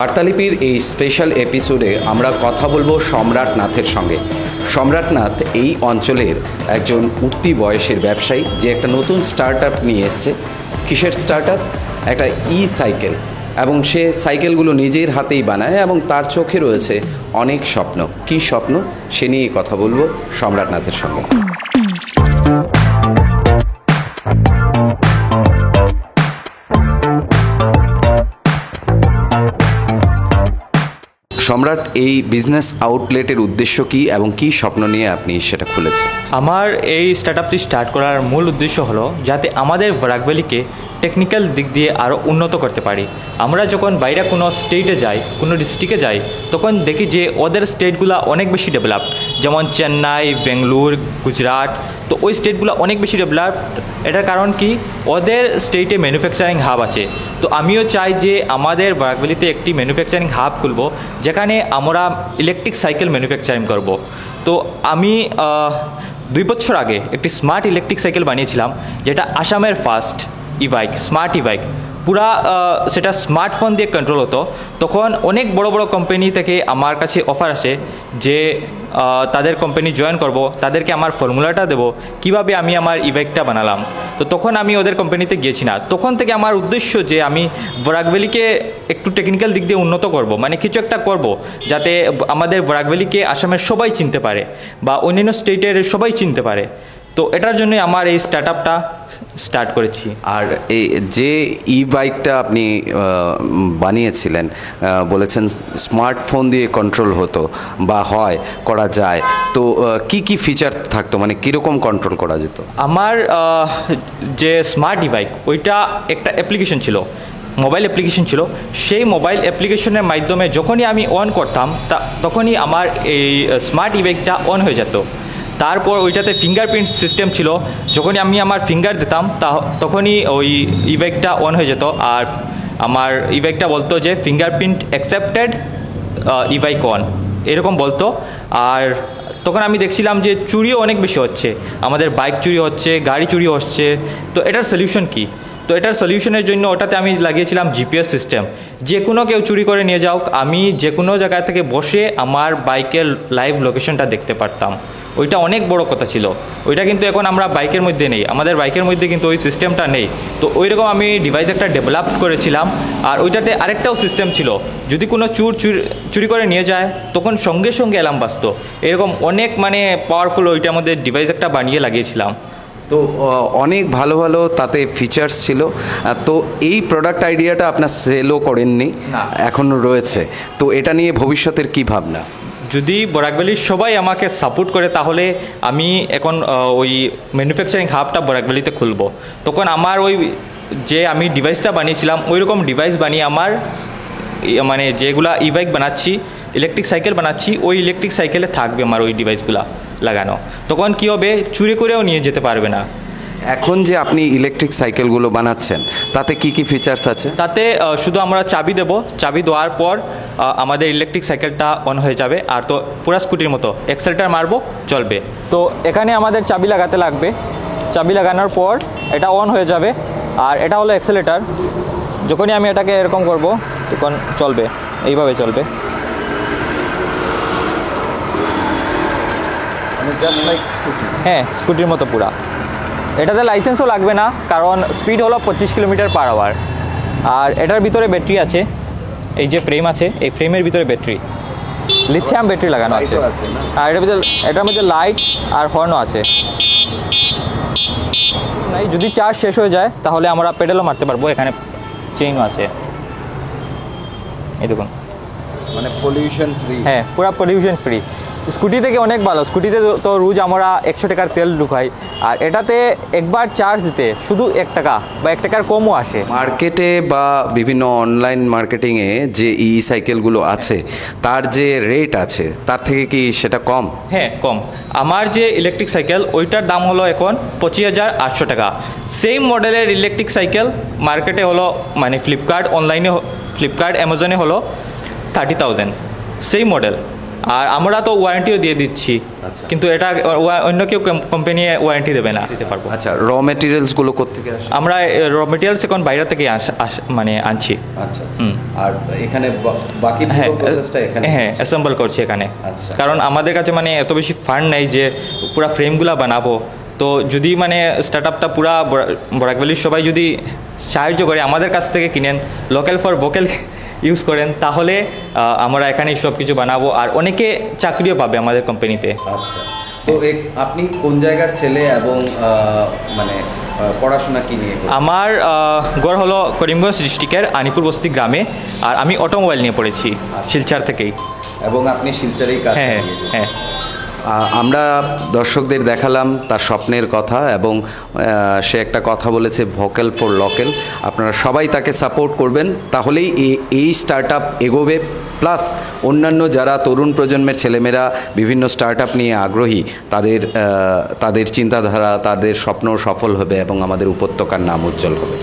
বার্তালিপির এই স্পেশাল এপিসোডে আমরা কথা বলবো সম্রাট নাথের সঙ্গে। সম্রাট নাথ এই অঞ্চলের একজন উঠতি বয়সের ব্যবসায়ী, যে একটা নতুন স্টার্ট আপ নিয়ে এসছে। কিসের স্টার্ট আপ? একটা সাইকেল, এবং সে সাইকেলগুলো নিজের হাতেই বানায় এবং তার চোখে রয়েছে অনেক স্বপ্ন। কী স্বপ্ন, সে নিয়ে কথা বলবো সম্রাট নাথের সঙ্গে। সম্রাট, এই বিজনেস আউটলেটের উদ্দেশ্য কী এবং কী স্বপ্ন নিয়ে আপনি সেটা খুলেছেন? আমার এই স্টার্টআপটি স্টার্ট করার মূল উদ্দেশ্য হলো যাতে আমাদের বরাক ভ্যালিকে টেকনিক্যাল দিক দিয়ে আরও উন্নত করতে পারি। আমরা যখন বাইরে কোনো স্টেটে যাই, কোনো ডিস্ট্রিক্টে যাই, তখন দেখি যে ওদের স্টেটগুলো অনেক বেশি ডেভেলপড, যেমন চেন্নাই, বেঙ্গালুরু, গুজরাট। তো ওই স্টেটগুলো অনেক বেশি ডেভেলপড। এটার কারণ কি? ওদের স্টেটে ম্যানুফ্যাকচারিং হাব আছে। তো আমিও চাই যে আমাদের বরাক ভ্যালিতে একটি ম্যানুফ্যাকচারিং হাব খুলব, যেখানে আমরা ইলেকট্রিক সাইকেল ম্যানুফ্যাকচারিং করব। তো আমি 2 বছর আগে একটি স্মার্ট ইলেকট্রিক সাইকেল বানিয়েছিলাম, যেটা আসামের ফার্স্ট বাইক, স্মার্ট বাইক। পুরা সেটা স্মার্টফোন দিয়ে কন্ট্রোল হতো। তখন অনেক বড় বড় কোম্পানি থেকে আমার কাছে অফার আসে যে তাদের কোম্পানি জয়েন করব, তাদেরকে আমার ফর্মুলাটা দেবো কীভাবে আমি আমার বাইকটা বানালাম। তো তখন আমি ওদের কোম্পানিতে গিয়েছি না। তখন থেকে আমার উদ্দেশ্য যে আমি বরাক ভ্যালিকে একটু টেকনিক্যাল দিক দিয়ে উন্নত করব, মানে কিছু একটা করব যাতে আমাদের বরাক ভ্যালিকে আসামের সবাই চিনতে পারে বা অন্যান্য স্টেটের সবাই চিনতে পারে। তো এটার জন্যই আমার এই স্টার্টআপটা স্টার্ট করেছি। আর এই যে বাইকটা আপনি বানিয়েছিলেন, বলেছেন স্মার্টফোন দিয়ে কন্ট্রোল হতো বা করা যায়, তো কি কি ফিচার থাকতো, মানে কীরকম কন্ট্রোল করা যেত? আমার যে স্মার্ট বাইক, ওইটা একটা অ্যাপ্লিকেশন ছিল, মোবাইল অ্যাপ্লিকেশন ছিল। সেই মোবাইল অ্যাপ্লিকেশনের মাধ্যমে যখনই আমি অন করতাম, তখনই আমার এই স্মার্ট বাইকটা অন হয়ে যেত। তারপর ওইটাতে ফিঙ্গারপ্রিন্ট সিস্টেম ছিল, যখনই আমি আমার ফিঙ্গার দিতাম তখনই ওই বাইকটা অন হয়ে যেত। আর আমার বাইকটা বলতো যে ফিঙ্গারপ্রিন্ট অ্যাকসেপ্টেড, বাইক অন, এরকম বলতো। আর তখন আমি দেখছিলাম যে চুরিও অনেক বেশি হচ্ছে, আমাদের বাইক চুরি হচ্ছে, গাড়ি চুরি হচ্ছে। তো এটার সলিউশন কী? তো এটার সলিউশনের জন্য ওটাতে আমি লাগিয়েছিলাম জিপিএস সিস্টেম। যে কোনো কেউ চুরি করে নিয়ে যাওক, আমি যে কোনো জায়গা থেকে বসে আমার বাইকের লাইভ লোকেশনটা দেখতে পারতাম। ওইটা অনেক বড় কথা ছিল। ওইটা কিন্তু এখন আমরা বাইকের মধ্যে নেই, আমাদের বাইকের মধ্যে কিন্তু ওই সিস্টেমটা নেই। তো ওইরকম আমি ডিভাইস একটা ডেভেলপ করেছিলাম। আর ওইটাতে আরেকটাও সিস্টেম ছিল, যদি কোনো চুরি করে নিয়ে যায় তখন সঙ্গে সঙ্গে অ্যালার্ম বাজতো। এরকম অনেক মানে পাওয়ারফুল ওইটার মধ্যে ডিভাইস একটা বানিয়ে লাগিয়েছিলাম। তো অনেক ভালো ভালো তাতে ফিচার্স ছিল। তো এই প্রোডাক্ট আইডিয়াটা আপনার সেলও করেননি, এখনও রয়েছে। তো এটা নিয়ে ভবিষ্যতের কী ভাবনা? যদি বরাক ভ্যালির সবাই আমাকে সাপোর্ট করে, তাহলে আমি এখন ওই ম্যানুফ্যাকচারিং হাবটা বরাক ভ্যালিতে খুলব। তখন আমার ওই যে আমি ডিভাইসটা বানিয়েছিলাম, ওই রকম ডিভাইস বানিয়ে আমার মানে যেগুলা বাইক বানাচ্ছি, ইলেকট্রিক সাইকেল বানাচ্ছি, ওই ইলেকট্রিক সাইকেলে থাকবে আমার ওই ডিভাইসগুলা লাগানো। তখন কী হবে, চুরি করেও নিয়ে যেতে পারবে না। এখন যে আপনি ইলেকট্রিক সাইকেলগুলো বানাচ্ছেন, তাতে কি কি ফিচার্স আছে? তাতে শুধু আমরা চাবি দেব, চাবি দেওয়ার পর আমাদের ইলেকট্রিক সাইকেলটা অন হয়ে যাবে। আর তো পুরা স্কুটির মতো এক্সেলেটার মারবো, চলবে। তো এখানে আমাদের চাবি লাগাতে লাগবে, চাবি লাগানোর পর এটা অন হয়ে যাবে। আর এটা হলো এক্সেলেটার, যখনই আমি এটাকে এরকম করব তখন চলবে, এইভাবে চলবে। হ্যাঁ, স্কুটির মতো পুরা। এটাতে লাইসেন্সও লাগবে না, কারণ স্পিড হলো 25 কিলোমিটার/আওয়ার। আর এটার ভিতরে ব্যাটারি আছে, এই যে ফ্রেম আছে, এই ফ্রেমের ভিতরে ব্যাটারি, লিথিয়াম ব্যাটারি লাগানো আছে। আর এটার মধ্যে লাইট আর হর্নও আছে। যদি চার্জ শেষ হয়ে যায় তাহলে আমরা পেডেলও মারতে পারবো। এখানে চেইনও আছে, এই দেখুন। মানে পলিউশন ফ্রি। হ্যাঁ, পুরো পলিউশন ফ্রি। স্কুটি থেকে অনেক ভালো। স্কুটিতে তো রোজ আমরা 100 টাকার তেল ঢুকাই, আর এটাতে একবার চার্জ দিতে শুধু 1 টাকা বা 1 টাকার কমও আসে। মার্কেটে বা বিভিন্ন অনলাইন মার্কেটিংয়ে যে সাইকেলগুলো আছে, তার যে রেট আছে তার থেকে কি সেটা কম? হ্যাঁ, কম। আমার যে ইলেকট্রিক সাইকেল, ওইটার দাম হলো এখন 25,800 টাকা। সেম মডেলের ইলেকট্রিক সাইকেল মার্কেটে হলো, মানে ফ্লিপকার্ট, অ্যামাজনে হলো 30,000। সেই মডেল। আর আমরা তো ওয়ারেন্টিও দিয়ে দিচ্ছি, আচ্ছা। কিন্তু এটা অন্য কেউ কোম্পানি ওয়ারেন্টি দেবে না, দিতে পারবো। আচ্ছা, র মেটেরিয়ালসগুলো কোত্থেকে আসে? আমরা র মেটেরিয়ালস এখন বাইরে থেকে মানে আনছি। আচ্ছা, আর এখানে বাকি পুরো প্রসেসটা এখানে? হ্যাঁ, অ্যাসেম্বল করছি এখানে। আচ্ছা। কারণ আমাদের কাছে মানে এত বেশি ফান্ড নেই যে পুরো ফ্রেমগুলো বানাবো। তো যদি মানে স্টার্ট আপটা পুরা বরাক ভ্যালির সবাই যদি সাহায্য করে, আমাদের কাছ থেকে কিনেন, লোকাল ফর ভোকাল ইউজ করেন, তাহলে আমরা এখানে সব কিছু বানাবো আর অনেকে চাকরিও পাবে আমাদের কোম্পানিতে। আচ্ছা, তো আপনি কোন জায়গার ছেলে এবং মানে পড়াশোনা কি নিয়ে? আমার গড় হলো করিমগঞ্জ ডিস্ট্রিক্টের আনিপুর বস্তি গ্রামে, আর আমি অটোমোবাইল নিয়ে পড়েছি শিলচর থেকেই। এবং আপনি শিলচরেই কাজ হ্যাঁ করিয়েছেন? হ্যাঁ। আমরা দর্শকদের দেখালাম তার স্বপ্নের কথা, এবং সে একটা কথা বলেছে, ভোকাল ফর লোকাল। আপনারা সবাই তাকে সাপোর্ট করবেন, তাহলেই এই স্টার্ট আপ এগোবে। প্লাস অন্যান্য যারা তরুণ প্রজন্মের ছেলেমেয়েরা বিভিন্ন স্টার্ট আপ নিয়ে আগ্রহী, তাদের চিন্তাধারা, তাদের স্বপ্ন সফল হবে এবং আমাদের উপত্যকার নাম উজ্জ্বল হবে।